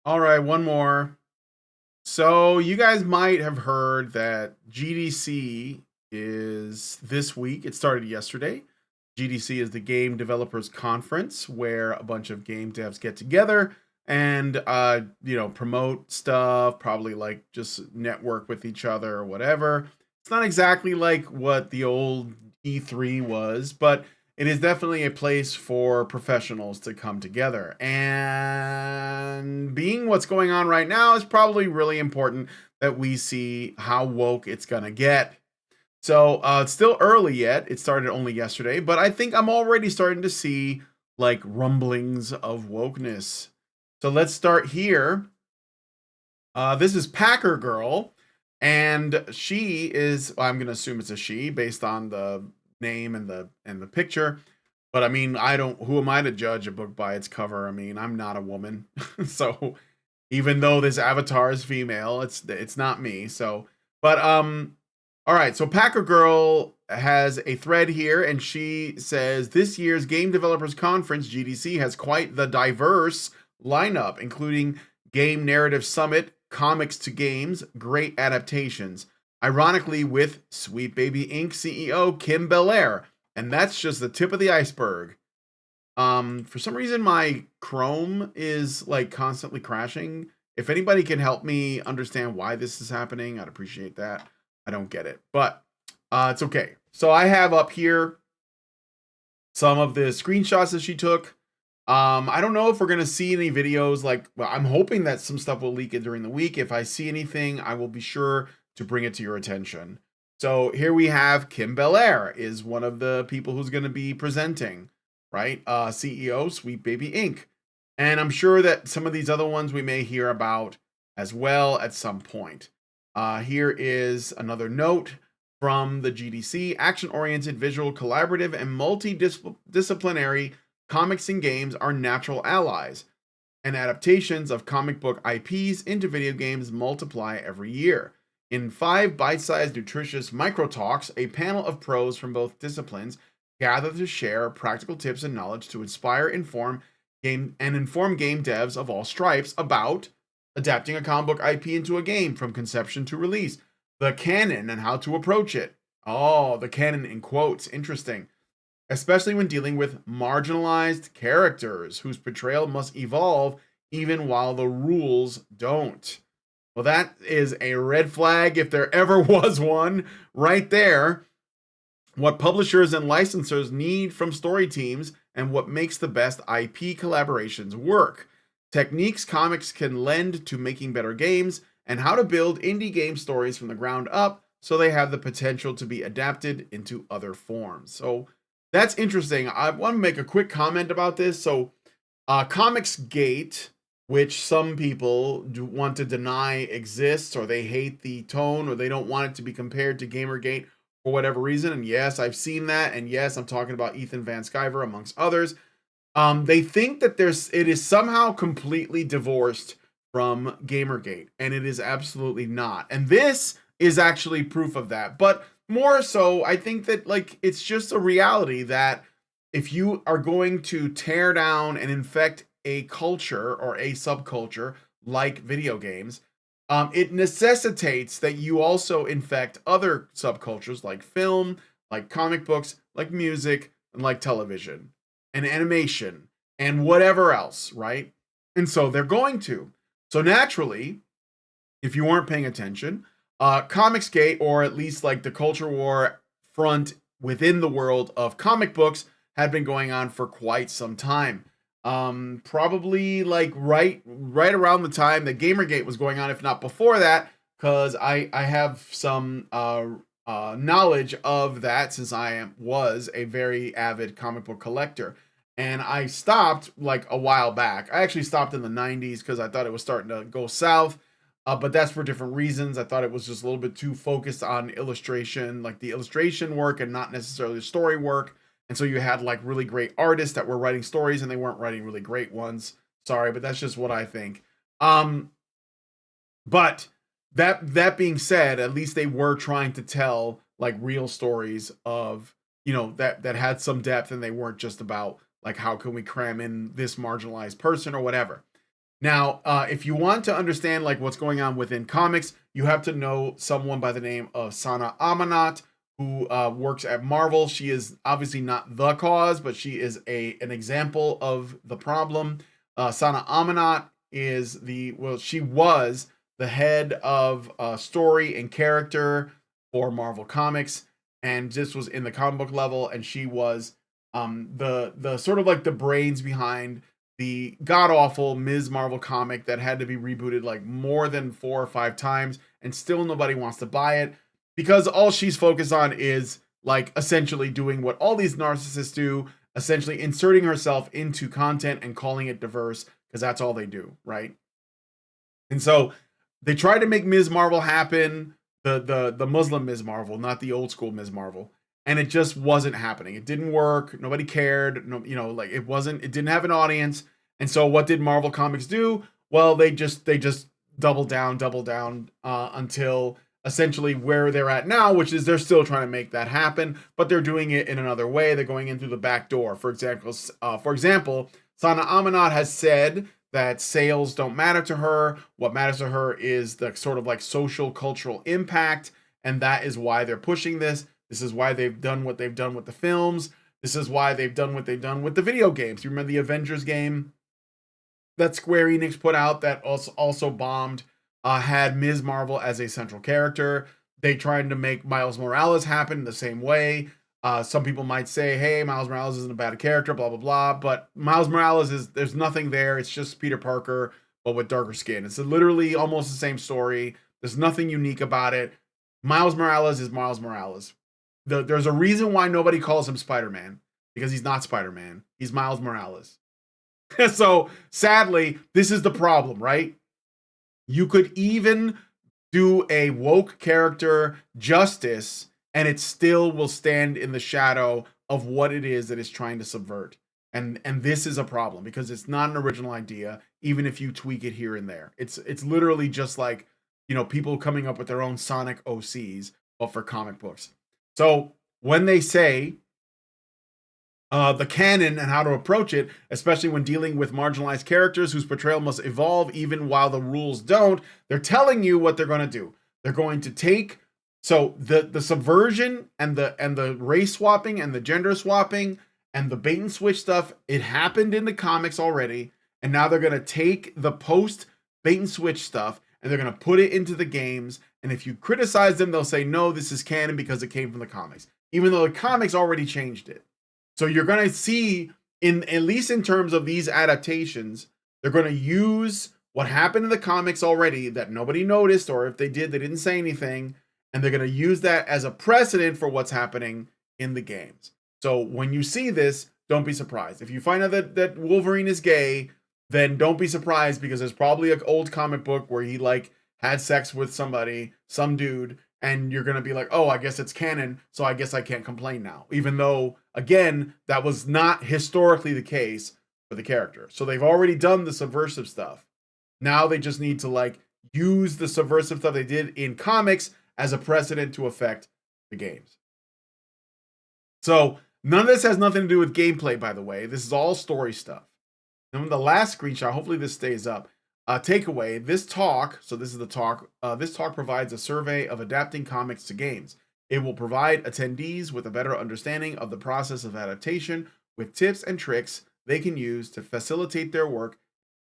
All right, one more. So you guys might have heard that GDC is this week. It started yesterday. GDC is the Game Developers Conference where a bunch of game devs get together and promote stuff, probably like just network with each other or whatever. It's not exactly like what the old E3 was, but it is definitely a place for professionals to come together. And being what's going on right now is probably really important that we see how woke it's going to get. So it's still early yet. It started only yesterday, but I think I'm already starting to see like rumblings of wokeness. So let's start here. This is Packer Girl, and she is. I'm going to assume it's a she based on the name and the picture. But I mean, I don't. Who am I to judge a book by its cover? I mean, I'm not a woman, so even though this avatar is female, it's not me. So, but all right. So Packer Girl has a thread here, and she says this year's Game Developers Conference (GDC) has quite the diverse lineup, including Game Narrative Summit, Comics to Games, great adaptations. Ironically, with Sweet Baby Inc. CEO Kim Belair, and that's just the tip of the iceberg. For some reason, my Chrome is like constantly crashing. If anybody can help me understand why this is happening, I'd appreciate that. I don't get it, but it's okay. So I have up here some of the screenshots that she took. I don't know if we're gonna see any videos. Like, well, I'm hoping that some stuff will leak it during the week. If I see anything, I will be sure to bring it to your attention. So here we have Kim Belair is one of the people who's going to be presenting, right? CEO, Sweet Baby Inc. And I'm sure that some of these other ones we may hear about as well at some point. Here is another note from the GDC: action-oriented, visual, collaborative, and multidisciplinary comics and games are natural allies, and adaptations of comic book IPs into video games multiply every year. In 5 bite-sized, nutritious micro talks, a panel of pros from both disciplines gather to share practical tips and knowledge to inform game devs of all stripes about adapting a comic book IP into a game from conception to release, the canon and how to approach it. Oh, the canon in quotes, interesting. Especially when dealing with marginalized characters whose portrayal must evolve even while the rules don't. Well, that is a red flag if there ever was one, right there. What publishers and licensors need from story teams and what makes the best IP collaborations work. Techniques comics can lend to making better games, and how to build indie game stories from the ground up so they have the potential to be adapted into other forms. So that's interesting. I want to make a quick comment about this. So, Comics Gate, which some people want to deny exists, or they hate the tone, or they don't want it to be compared to Gamergate for whatever reason. And yes, I've seen that. And yes, I'm talking about Ethan Van Sciver amongst others. They think that it is somehow completely divorced from Gamergate, and it is absolutely not. And this is actually proof of that. But more so, I think that like it's just a reality that if you are going to tear down and infect a culture or a subculture like video games, it necessitates that you also infect other subcultures like film, like comic books, like music, and like television and animation and whatever else, right? And so they're going to. So naturally, if you weren't paying attention, Comicsgate, or at least like the culture war front within the world of comic books, had been going on for quite some time. Probably like right around the time that Gamergate was going on, if not before that, because I have some knowledge of that since was a very avid comic book collector. And I stopped like a while back. I actually stopped in the 90s because I thought it was starting to go south. But that's for different reasons. I thought it was just a little bit too focused on illustration, like the illustration work, and not necessarily the story work. And so you had like really great artists that were writing stories, and they weren't writing really great ones. Sorry, but that's just what I think. Um, but that being said, at least they were trying to tell like real stories of that had some depth, and they weren't just about like how can we cram in this marginalized person or whatever. Now, if you want to understand like what's going on within comics, you have to know someone by the name of Sana Amanat, who works at Marvel. She is obviously not the cause, but she is an example of the problem. Sana Amanat is she was the head of story and character for Marvel Comics, and this was in the comic book level, and she was the sort of like the brains behind the god awful Ms. Marvel comic that had to be rebooted like more than 4 or 5 times, and still nobody wants to buy it because all she's focused on is like essentially doing what all these narcissists do, essentially inserting herself into content and calling it diverse because that's all they do, right? And so they tried to make Ms. Marvel happen, the Muslim Ms. Marvel, not the old school Ms. Marvel, and it just wasn't happening. It didn't work. Nobody cared. No, like it wasn't. It didn't have an audience. And so what did Marvel Comics do? Well, they just doubled down until essentially where they're at now, which is they're still trying to make that happen, but they're doing it in another way. They're going in through the back door. For example, Sana Amanat has said that sales don't matter to her. What matters to her is the sort of like social cultural impact, and that is why they're pushing this. This is why they've done what they've done with the films. This is why they've done what they've done with the video games. You remember the Avengers game that Square Enix put out that also bombed? Had Ms. Marvel as a central character. They tried to make Miles Morales happen the same way. Some people might say, hey, Miles Morales isn't a bad character, blah, blah, blah. But Miles Morales there's nothing there. It's just Peter Parker, but with darker skin. It's literally almost the same story. There's nothing unique about it. Miles Morales is Miles Morales. There's a reason why nobody calls him Spider-Man, because he's not Spider-Man. He's Miles Morales. So sadly, this is the problem, right? You could even do a woke character justice, and it still will stand in the shadow of what it is that it's trying to subvert. And this is a problem because it's not an original idea, even if you tweak it here and there. It's literally just like, people coming up with their own Sonic OCs, but for comic books. So when they say the canon and how to approach it, especially when dealing with marginalized characters whose portrayal must evolve even while the rules don't. They're telling you what they're going to do. They're going to take the subversion and the race swapping and the gender swapping and the bait and switch stuff. It happened in the comics already, and now they're going to take the post bait and switch stuff and they're going to put it into the games. And if you criticize them, they'll say no, this is canon because it came from the comics, even though the comics already changed it. So you're going to see, at least in terms of these adaptations, they're going to use what happened in the comics already that nobody noticed, or if they did, they didn't say anything, and they're going to use that as a precedent for what's happening in the games. So when you see this, don't be surprised. If you find out that Wolverine is gay, then don't be surprised, because there's probably an old comic book where he like had sex with somebody, some dude, and you're going to be like, oh, I guess it's canon, so I guess I can't complain now. Even though, again, that was not historically the case for the character. So they've already done the subversive stuff. Now they just need to like use the subversive stuff they did in comics as a precedent to affect the games. So none of this has nothing to do with gameplay, by the way. This is all story stuff. And the last screenshot, hopefully this stays up. Takeaway, this talk, so this is the talk, this talk provides a survey of adapting comics to games. It will provide attendees with a better understanding of the process of adaptation with tips and tricks they can use to facilitate their work,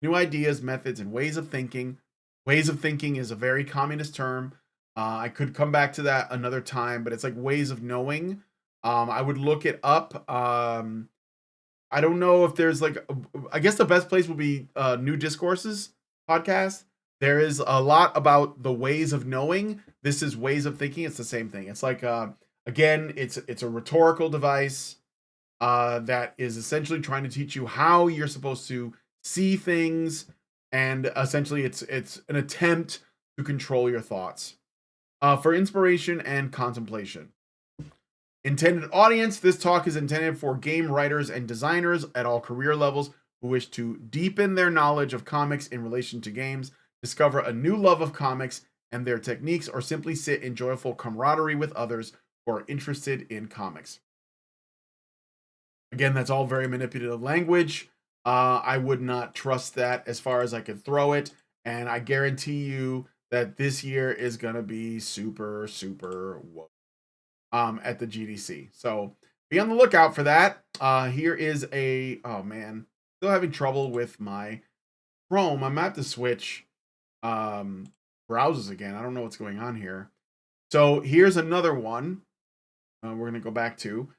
new ideas, methods, and ways of thinking. Ways of thinking is a very communist term. I could come back to that another time, but it's like ways of knowing. I would look it up. I don't know if there's like, I guess the best place would be New Discourses podcast. There is a lot about the ways of knowing. This is ways of thinking. It's the same thing. It's like, again, it's a rhetorical device that is essentially trying to teach you how you're supposed to see things, and essentially it's an attempt to control your thoughts for inspiration and contemplation. Intended audience, this talk is intended for game writers and designers at all career levels who wish to deepen their knowledge of comics in relation to games, discover a new love of comics and their techniques, or simply sit in joyful camaraderie with others who are interested in comics. Again, that's all very manipulative language. I would not trust that as far as I could throw it. And I guarantee you that this year is going to be super, super woke at the GDC. So be on the lookout for that. Here is oh man, still having trouble with my Chrome. I'm at to switch browsers again. I don't know what's going on here. So here's another one we're going to go back to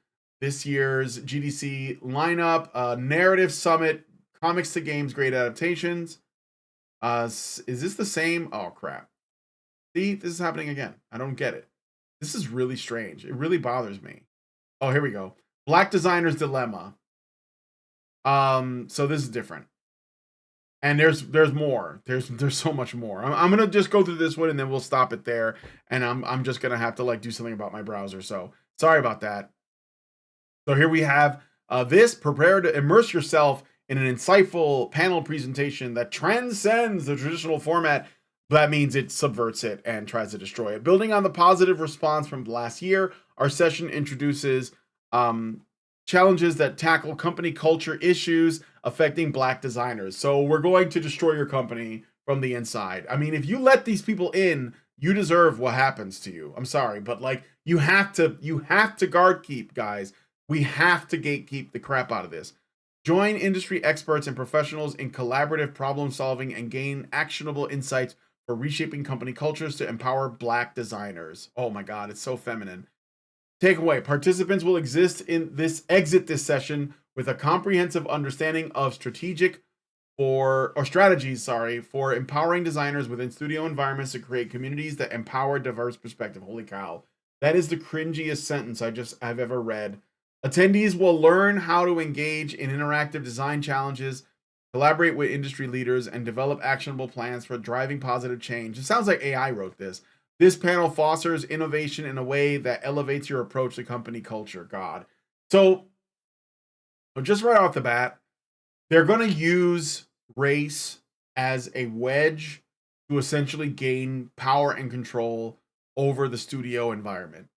this year's GDC lineup, Narrative Summit, Comics to Games, Great Adaptations. Is this the same? Oh, crap. See, this is happening again. I don't get it. This is really strange. It really bothers me. Oh, here we go. Black Designer's Dilemma. So this is different. And there's more. There's so much more. I'm gonna just go through this one and then we'll stop it there. And I'm just gonna have to like do something about my browser. So sorry about that. So here we have this. Prepare to immerse yourself in an insightful panel presentation that transcends the traditional format. That means it subverts it and tries to destroy it. Building on the positive response from last year, our session introduces challenges that tackle company culture issues affecting Black designers. So we're going to destroy your company from the inside. I mean, if you let these people in, you deserve what happens to you. I'm sorry, but like you have to guard keep, guys. We have to gatekeep the crap out of this. Join industry experts and professionals in collaborative problem solving and gain actionable insights for reshaping company cultures to empower Black designers. Oh my God, it's so feminine. Takeaway: participants will exit this session with a comprehensive understanding of strategies for empowering designers within studio environments to create communities that empower diverse perspective. Holy cow. That is the cringiest sentence I've ever read. Attendees will learn how to engage in interactive design challenges, collaborate with industry leaders, and develop actionable plans for driving positive change. It sounds like AI wrote this. This panel fosters innovation in a way that elevates your approach to company culture. God. So just right off the bat, they're going to use race as a wedge to essentially gain power and control over the studio environment,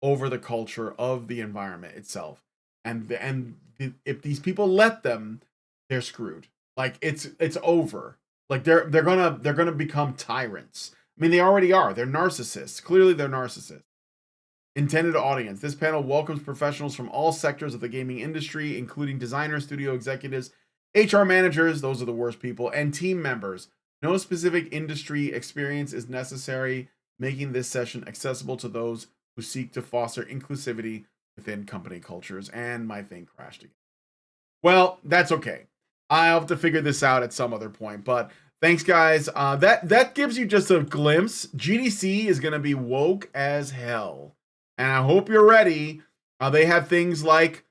over the culture of the environment itself. If these people let them, they're screwed. Like it's over. Like they're gonna become tyrants. I mean, they already are. They're narcissists. Clearly, they're narcissists. Intended audience. This panel welcomes professionals from all sectors of the gaming industry, including designers, studio executives, HR managers, those are the worst people, and team members. No specific industry experience is necessary, making this session accessible to those who seek to foster inclusivity within company cultures. And my thing crashed again. Well, that's okay. I'll have to figure this out at some other point, but thanks, guys. That gives you just a glimpse. GDC is going to be woke as hell, and I hope you're ready. They have things like,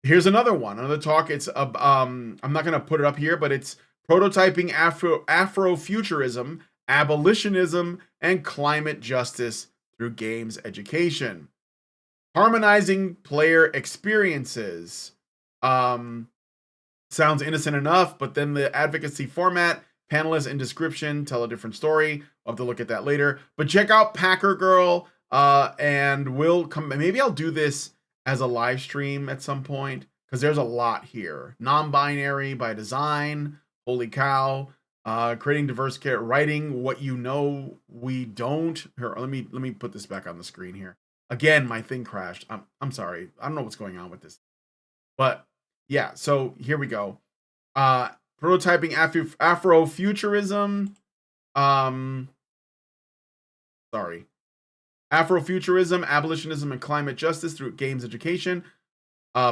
here's another talk. It's I'm not going to put it up here, but it's prototyping Afrofuturism, abolitionism, and climate justice through games education. Harmonizing player experiences. Sounds innocent enough, but then the advocacy format, panelists and description tell a different story. I'll have to look at that later. But check out Packer Girl, and we'll come. Maybe I'll do this as a live stream at some point because there's a lot here. Non-binary by design. Holy cow! Creating diverse care, writing what you know we don't. Here, let me put this back on the screen here. Again, my thing crashed. I'm sorry. I don't know what's going on with this, but yeah. So here we go. Prototyping Afrofuturism. Sorry. Afrofuturism, abolitionism, and climate justice through games education.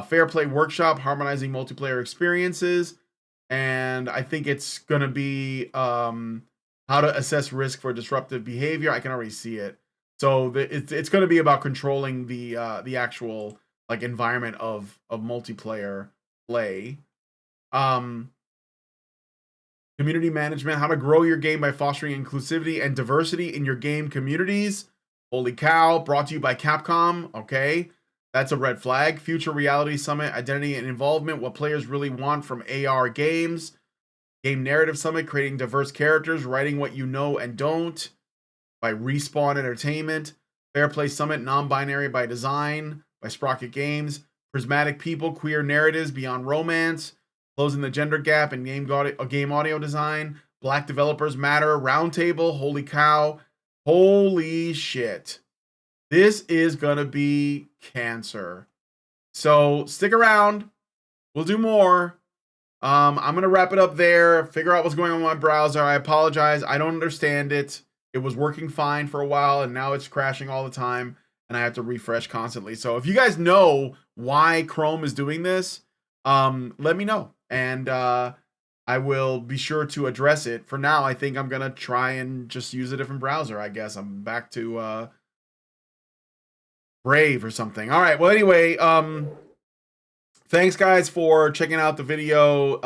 Fair play workshop, harmonizing multiplayer experiences. And I think it's going to be how to assess risk for disruptive behavior. I can already see it. So it's going to be about controlling the actual like environment of multiplayer play. Community management, how to grow your game by fostering inclusivity and diversity in your game communities. Holy cow, brought to you by Capcom. Okay, that's a red flag. Future Reality Summit, identity and involvement, what players really want from AR games. Game Narrative Summit, creating diverse characters, writing what you know and don't by Respawn Entertainment. Fair Play Summit, non-binary by design by Sprocket Games. Prismatic People, queer narratives beyond romance closing the gender gap in game audio design, Black Developers Matter Roundtable. Holy cow. Holy shit. This is going to be cancer. So stick around. We'll do more. I'm going to wrap it up there, figure out what's going on with my browser. I apologize. I don't understand it. It was working fine for a while, and now it's crashing all the time, and I have to refresh constantly. So if you guys know why Chrome is doing this, let me know, and I will be sure to address it. For now, I think I'm going to try and just use a different browser, I guess. I'm back to Brave or something. All right. Well, anyway, thanks guys for checking out the video.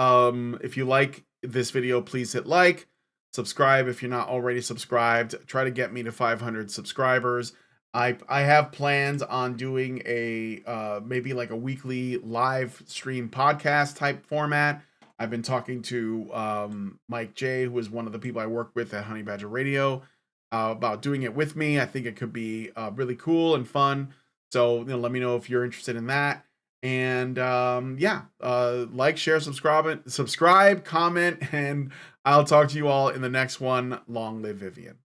If you like this video, please hit like, subscribe if you're not already subscribed. Try to get me to 500 subscribers. I have plans on doing a maybe like a weekly live stream podcast type format. I've been talking to Mike J, who is one of the people I work with at Honey Badger Radio, about doing it with me. I think it could be really cool and fun. So let me know if you're interested in that. And yeah, like, share, subscribe, comment, and I'll talk to you all in the next one. Long live Vivian.